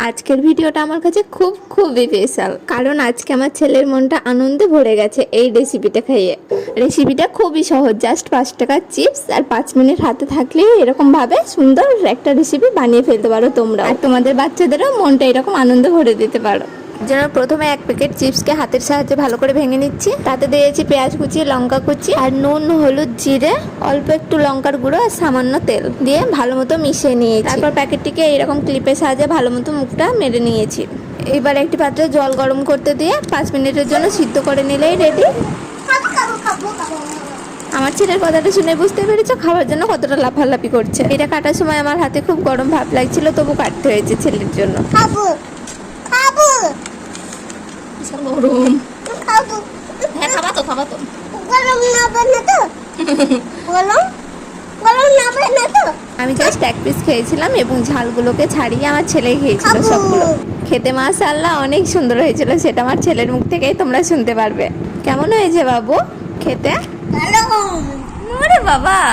আজকের ভিডিওটা আমার কাছে খুবই স্পেশাল, কারণ আজকে আমার ছেলের মনটা আনন্দে ভরে গেছে এই রেসিপিটা খাইয়ে। রেসিপিটা খুবই সহজ, জাস্ট 5 টাকার চিপস আর 5 মিনিট হাতে থাকলেই এরকম ভাবে সুন্দর একটা রেসিপি বানিয়ে ফেলতে পারো তোমরা, আর তোমাদের বাচ্চাদেরও মনটা এরকম আনন্দে ভরে দিতে পারো। যেন প্রথমে 1 প্যাকেট চিপসকে হাতের সাহায্যে ভালো করে ভেঙে নিচ্ছি। তাতে দিয়েছি পেঁয়াজ কুচি, লঙ্কা কুচি আর নুন, হলুদ, জিরে, অল্প একটু লঙ্কার গুঁড়ো আর সামান্য তেল দিয়ে ভালো মতো মিশিয়ে নিয়েছি। তারপর প্যাকেটটিকে এইরকম ক্লিপের সাহায্যে ভালো মতো মুখটা মেরে নিয়েছি। এবার একটি পাত্রে জল গরম করতে দিয়ে 5 মিনিটের জন্য সিদ্ধ করে নিলেই রেডি। আমার ছেলের কথাটা শুনে বুঝতে পেরেছো খাওয়ার জন্য কতটা লাফালাফি করছে। এটা কাটার সময় আমার হাতে খুব গরম ভাব লাগছিল, তবু কাটতে হয়েছে ছেলের জন্য। গরম, হ্যাঁ খাবা তো গরম না বানা তো গরম না বানা তো। আমি জাস্ট 1 পিস খেয়েছিলাম এবং ঝালগুলোকে ছাড়িয়ে আমার ছেলে খেয়েছিল সবগুলো। খেতে মাশাআল্লাহ অনেক সুন্দর হয়েছিল, সেটা আমার ছেলের মুখ থেকেই তোমরা শুনতে পারবে। কেমন হয়েছে বাবু খেতে? ওরে বাবা।